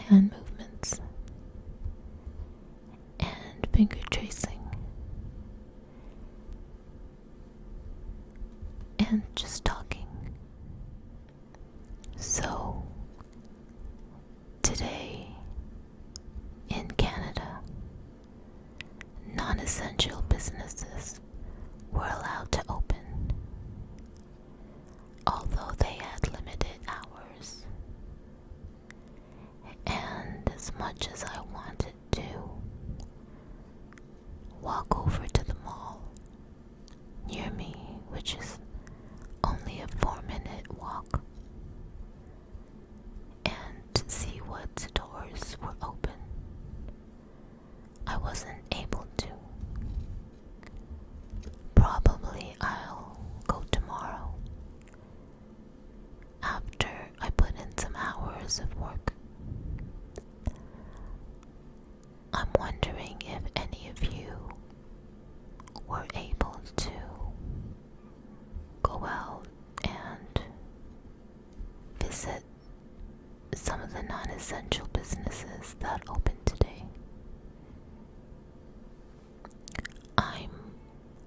hand movements, and finger tracing, and just talking. So, today in Canada, non-essential businesses were allowed to open, although they had limited hours. And as much as I wanted to walk over to the mall near me, which is only a 4-minute walk, and to see what stores were open, I wasn't able to. Probably I'll go tomorrow after I put in some hours of work. I'm wondering if any of you were able to go out and visit some of the non-essential businesses that open today. I'm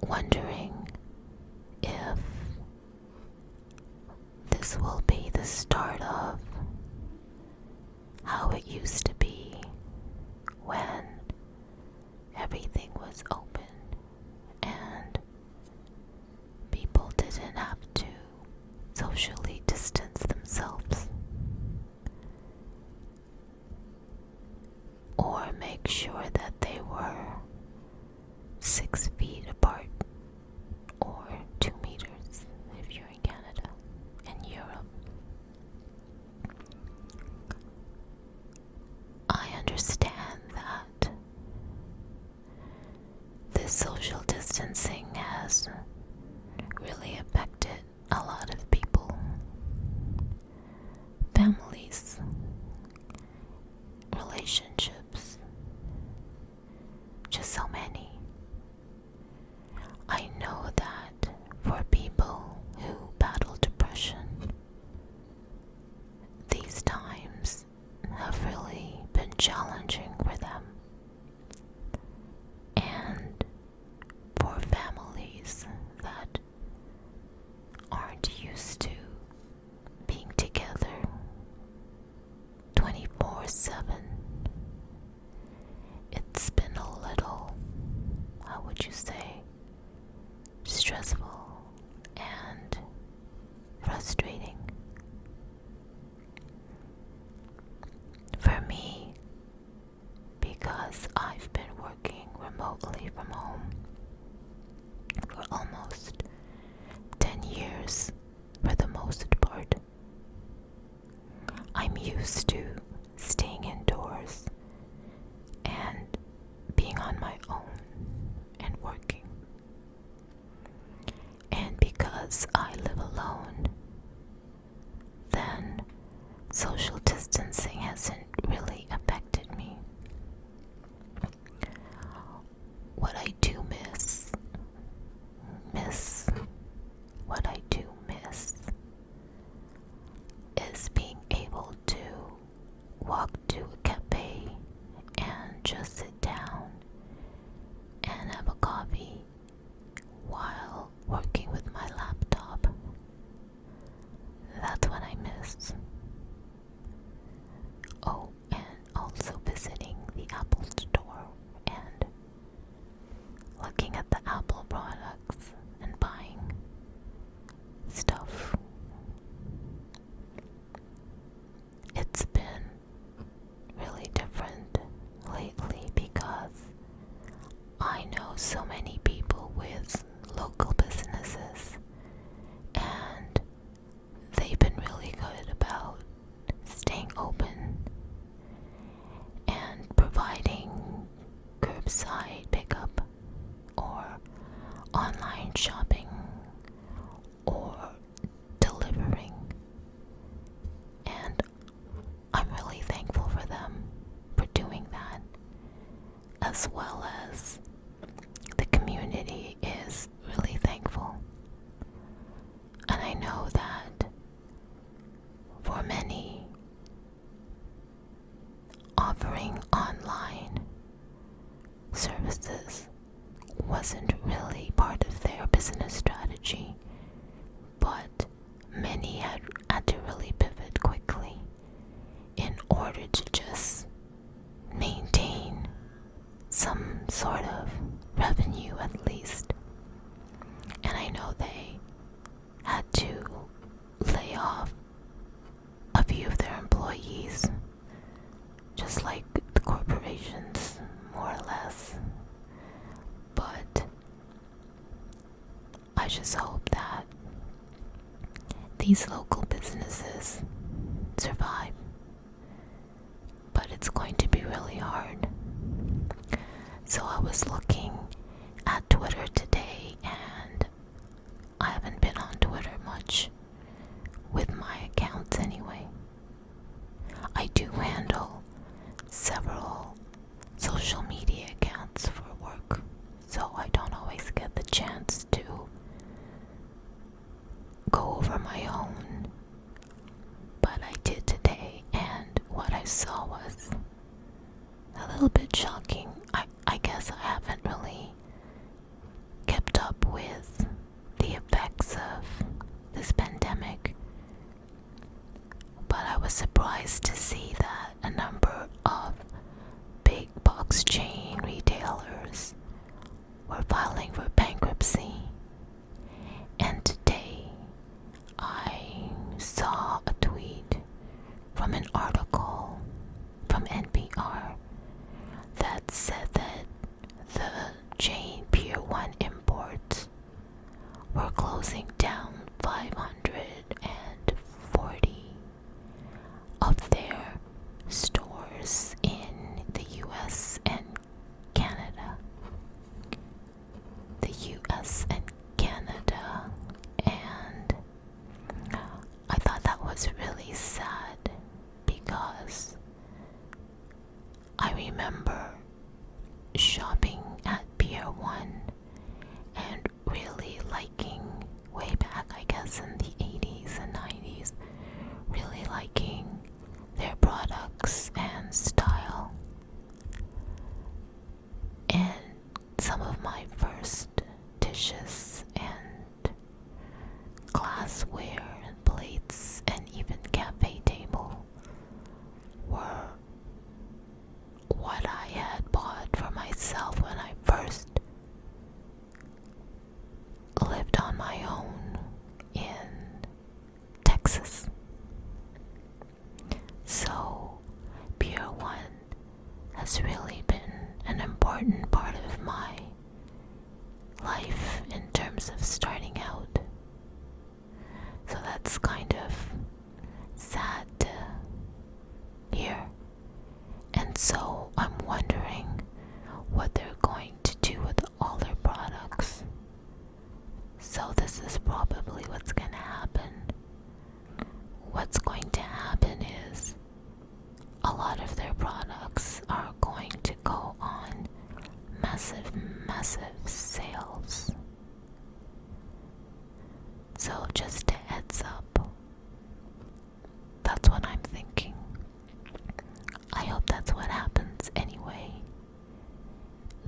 wondering if this will be the start of how it used to be when everything was open and people didn't have to socially distance themselves or make sure that they were 6 feet apart or 2 meters if you're in Canada and Europe. I understand that this social distancing has really affected a lot of people, families, relationships, just so many. I know that for people who battle depression, these times have really been challenging for them. And for families that aren't used to being together 24/7, it's been a little, how would you say, stressful and frustrating. For me, because I've been working remotely from home for almost 10 years for the most part, I'm used to staying indoors and being on my own and working. And because I live alone, then social distancing hasn't really affected me. What I do miss is being able to walk to a cafe and just sit down and have a coffee while working with my laptop. That's what I miss. Oh, and also visiting the Apple store and looking at the Apple products and buying stuff. It's been really different lately because I know so many people with local businesses, and they've been really good about staying open and providing curbside pickup or online shopping or delivering. And I'm really thankful for them for doing that, as well as the community is really thankful. And I know that for many, offering online services wasn't really part of their business strategy, but many had to really pivot quickly in order to just maintain some sort of revenue at least. And I know they had to lay off a few of their employees, just like the corporations, more or less. But I just hope that these local businesses survive. But it's going to be really hard. So I was looking at Twitter today, and I haven't been on Twitter much with my accounts anyway. I do handle several social media accounts for work, so I don't always get the chance to go over my own. But I did today, and what I saw was a little bit shocking. I guess I haven't really kept up with the effects of this pandemic, but I was surprised to see that a number of big box chain retailers were filing for bankruptcy. And today I saw a tweet from an article from NPR that said that the chain Pier 1 Imports were closing down 540 of their stores in the US and Canada. The US and Canada. And I thought that was really sad because I remember shopping at Pier 1 and really liking, way back I guess in the 80s and 90s, really liking their products and style. And some of my first dishes and glassware and plates and even cafe table were what I had bought for myself when I first lived on my own in Texas. So Pier 1 has really been an important part of my life in terms of starting out. So that's kind of sad to hear. And so I'm wondering what they're going to do with all their products. So this is probably what's going to happen. What's going to happen is a lot of their products are going to go on massive sales. So just a heads up. That's what I'm thinking. I hope that's what happens anyway.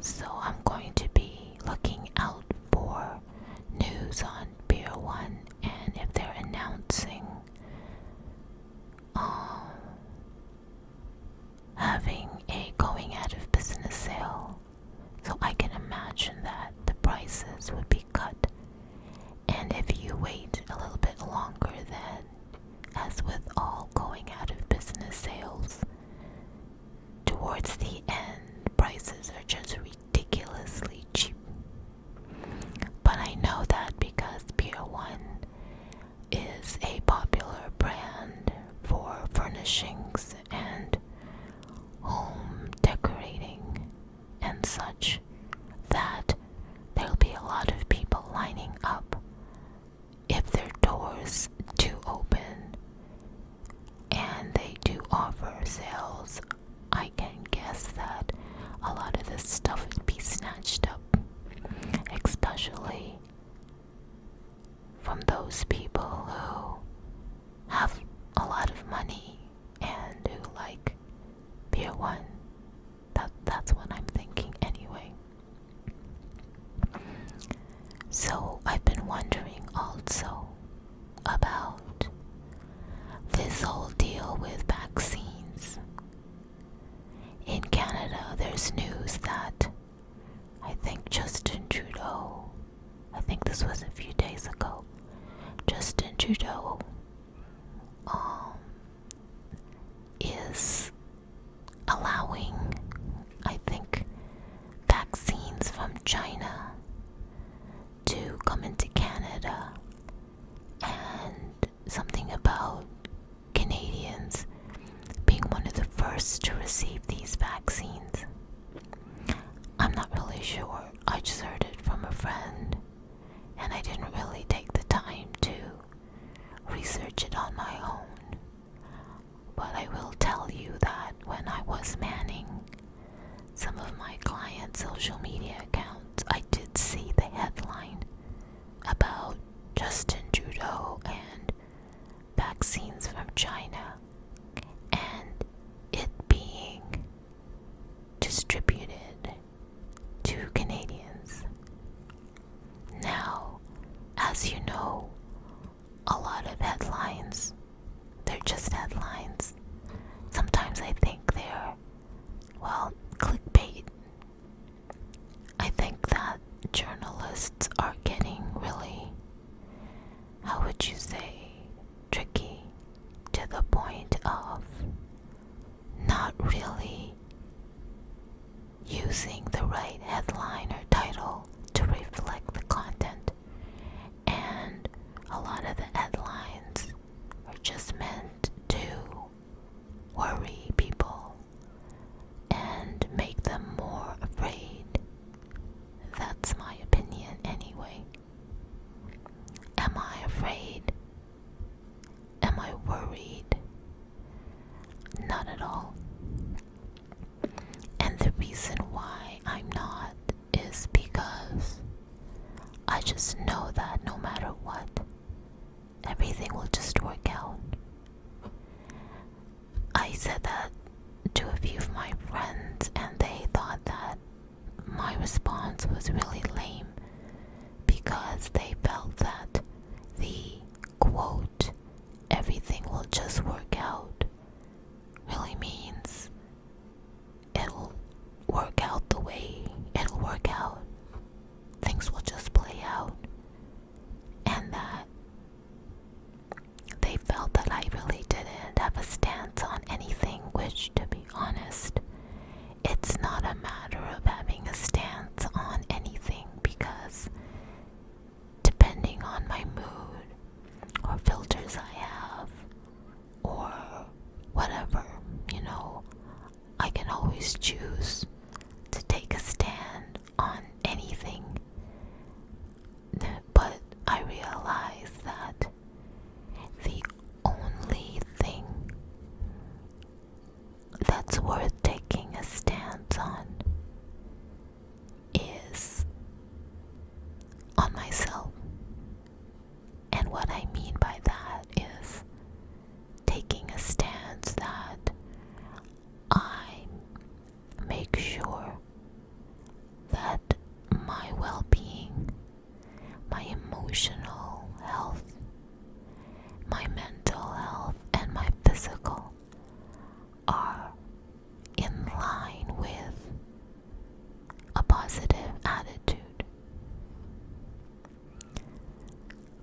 So I'm going to be looking out for news on Pier 1, and if they're announcing having a going out of business sale, so I can imagine that the prices would be cut. And if you wait a little bit longer, then as with all going out of business sales, towards the end prices are just ridiculously cheap. But I know that because Pier 1 is a popular brand for furnishings and home decorating and such, that there'll be a lot of people lining up if their doors do open and they do offer sales. I can guess that a lot of this stuff would be snatched up, especially from those people who have a lot of money and who like Pier one. That's what I'm thinking anyway. So I've been wondering also about this whole deal with vaccines. In Canada, there's news that I think Justin Trudeau, I think this was a few days ago, Justin Trudeau is allowing, I think, vaccines from China to come into Canada, and something about Canadians being one of the first to receive these vaccines. I'm not really sure. I just heard it from a friend, and I didn't really take the time to research it on my own. But I will tell you that when I was manning some of my clients' social media accounts, I did see the headline about Justin Trudeau and vaccines from China, and it being distributed to Canadians. Now, as you know, a lot of headlines, they're just headlines. Sometimes I think they're, well, clickbait. I think that journalists are getting really, how would you say, tricky, to the point of not really using the right headline or title to reflect the content. And a lot of the headlines are just meant to worry people and make them more afraid. That's my opinion anyway. Am I afraid? Am I worried? Not at all. And the reason why I'm not is because I just know that no matter what, everything will just work out. I said that to a few of my friends, and they thought that my response was really lame because they felt that the quote, everything will just work out, really means it'll work out the way it'll work out. Things will just play out. And that they felt that I really didn't have a stance on anything, which, to be honest, it's not a matter of having a stance on anything, because depending on my mood or filters I have or whatever, I can always choose to take a stand on anything. But I realize that the only thing that's worth taking a stance on is on myself. And what I mean by that is taking a stance that I make sure that my well-being, my emotional health, my mental health, and my physical are in line with a positive attitude.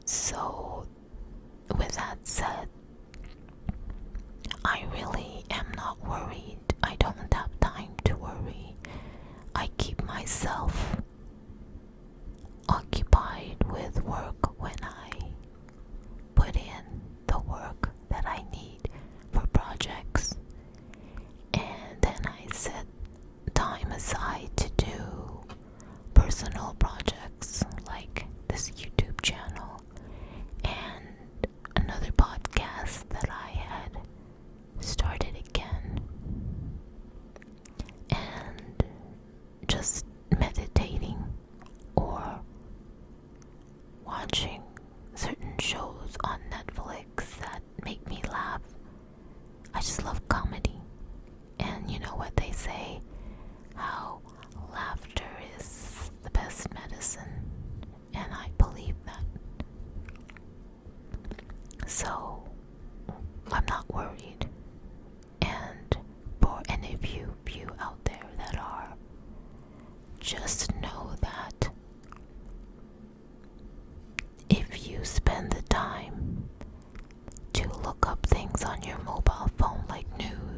So, with that said, I really am not worried. I don't have time to worry. I keep myself occupied with work when I put in the work that I need for projects, and then I set time aside to do personal projects like this YouTube channel and another podcast that I had started again, and just meditating or watching certain shows on Netflix that make me laugh. I just love comedy, and you know what,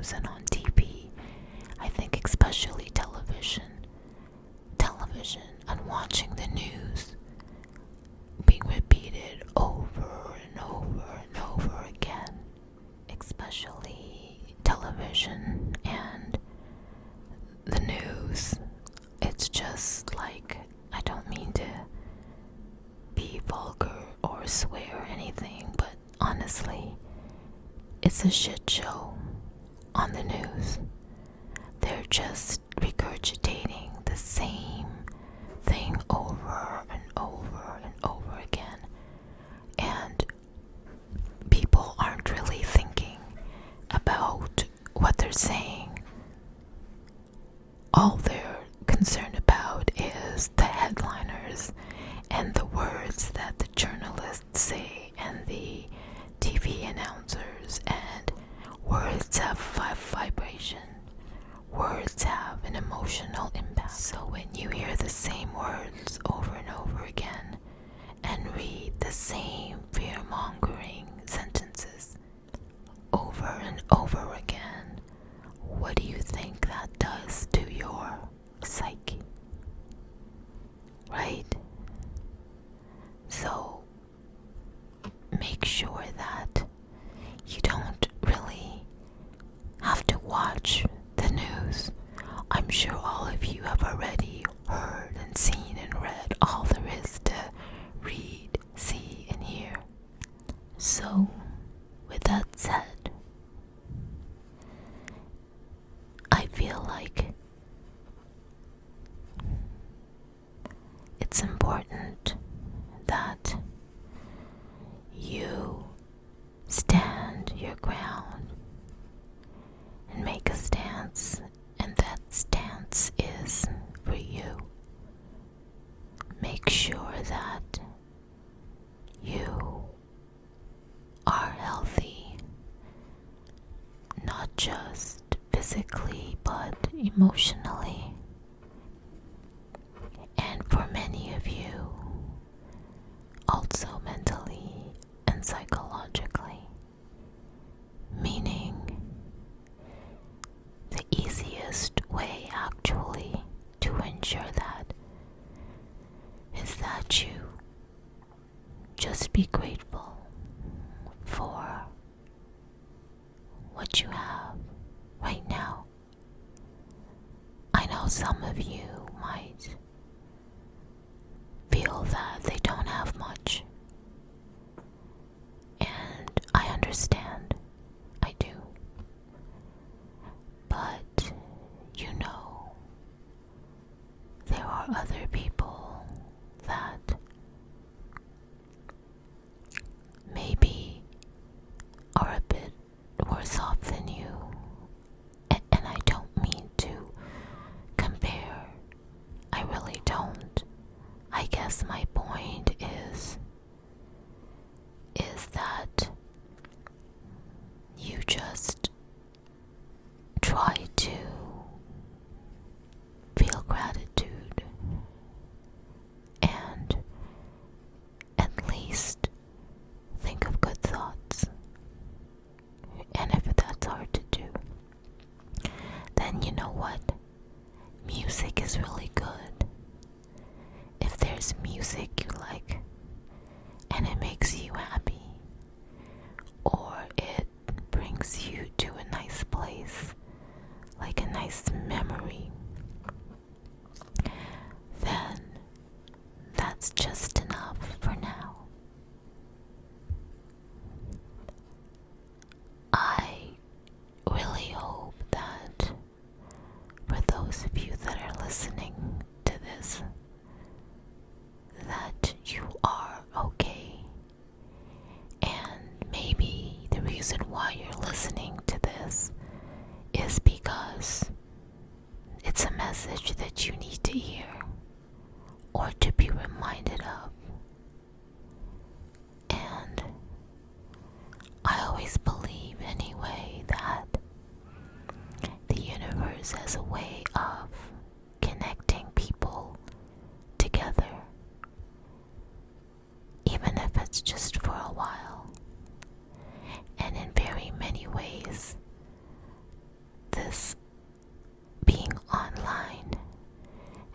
news and on TV. I think especially television and watching the news being repeated over and over and over again, especially television and the news. It's just like, I don't mean to be vulgar or swear or anything, but honestly, it's a shit show on the news. They're just regurgitating the same thing over and over and over again. And people aren't really thinking about what they're saying. All they're concerned about is the headliners and the words that the journalists say and the TV announcers, and words have vibration. Words have an emotional impact. So when you hear the same words over and over again and read the same fear-mongering sentences over and over again, what do you think that does to your psyche? Right? So make sure that you don't really have to watch the news. I'm sure all of you have already heard and seen and read all there is to read, see, and hear. So, with that said, I feel like it's important that you stand your ground and make a stance, and that stance is for you. Make sure that you are healthy, not just physically but emotionally. And for many of you, also mentally and psychologically. Meaning, the easiest way actually to ensure that is that you just be grateful for what you have right now. I know some of you might feel that they don't have much, and I understand. I do. But you know, there are other people that maybe are a bit worse off than you. And I don't mean to compare. I really don't. I guess my point is that you just try to feel gratitude and at least think of good thoughts. And if that's hard to do, then you know what? Music is really good. If there's music you like and it makes you happy, or it brings you to a nice place, like a nice memory, then that's just enough for now. I really hope that for those of you that are listening to this, that you are okay. And maybe the reason why you're listening to this is because it's a message that you need to hear or to be reminded of. And I always believe anyway that the universe has a way of connecting people together, even if it's just for a while. And in very many ways, is being online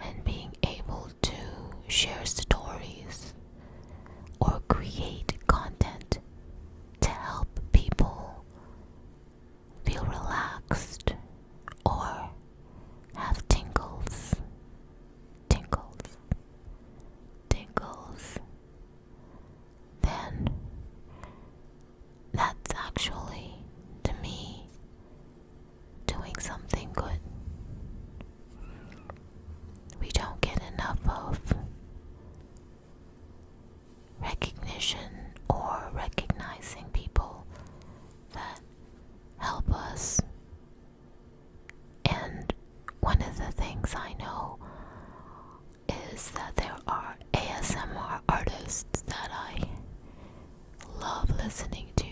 and being able to share stories or create content to help people feel relaxed or have tingles, tingles, tingles, then that's actually, to me, doing something good. We don't get enough of recognition or recognizing people that help us. And one of the things I know is that there are ASMR artists that I love listening to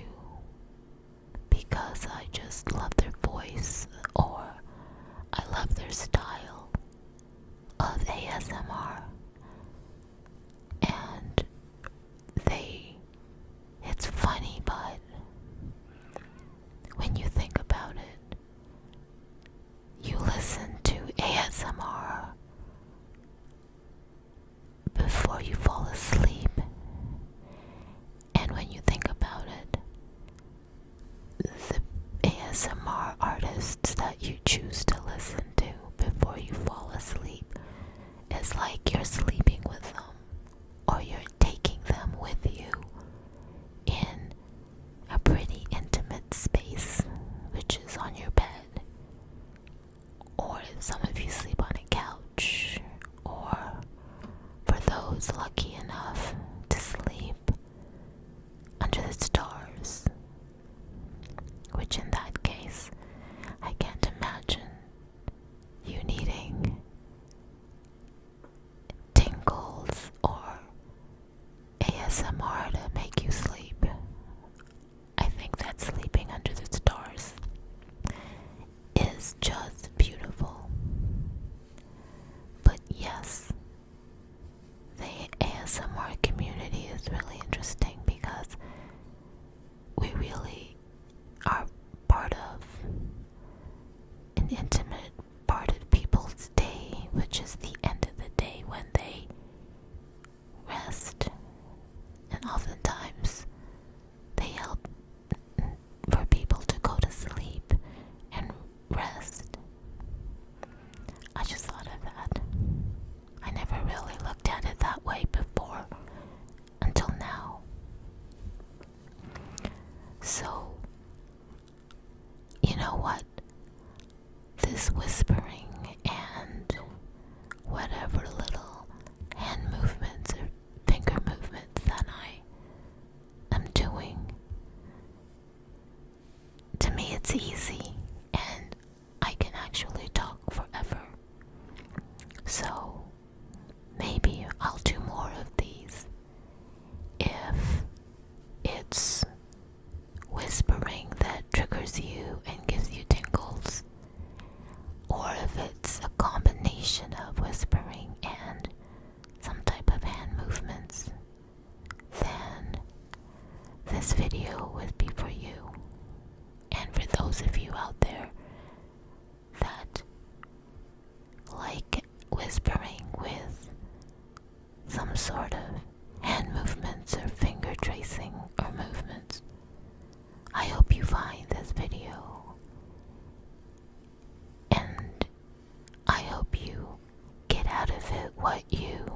because I just love their voice or I love their style of ASMR. And it's funny, but when you think about it, you listen to ASMR before you fall asleep. And when you think about it, the ASMR artists that you choose to listen to before you fall asleep is like you're sleeping with them or you're taking them with you in a pretty intimate space, which is on your bed, or if some of you sleep on a couch, or for those lucky enough to sleep under the stars, which in that case, I can't imagine you needing tingles or ASMR to make you sleep. I think that sleeping under the stars is just beautiful. But yes, the ASMR community is really interesting because we really are part of an intimate part of people's day, which is the end of the day when they rest. And oftentimes they help for people to go to sleep and rest. I just thought of that. I never really looked at it that way before until now. So, you know what? This whispering and whatever little hand movements or finger movements that I am doing, to me it's easy and I can actually talk forever. So maybe I'll do more of these if it's whispering that triggers you and gives you tingles, or if it's a combination of whispering and some type of hand movements, then this video would be for you. And for those of you out there that like whispering with some sort of hand movements or finger tracing or movements, I hope you find this video, and I hope you get out of it what you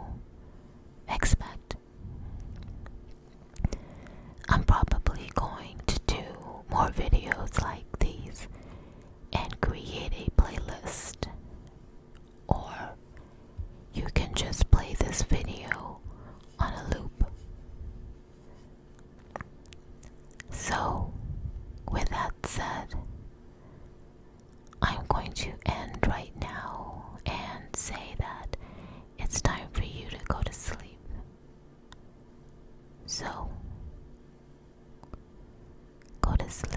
expect. I'm probably going to do more videos like these and create a playlist, or you can just play this video on a loop. So, with that said, I'm going to end right now and say that it's time for you to go to sleep. So, go to sleep.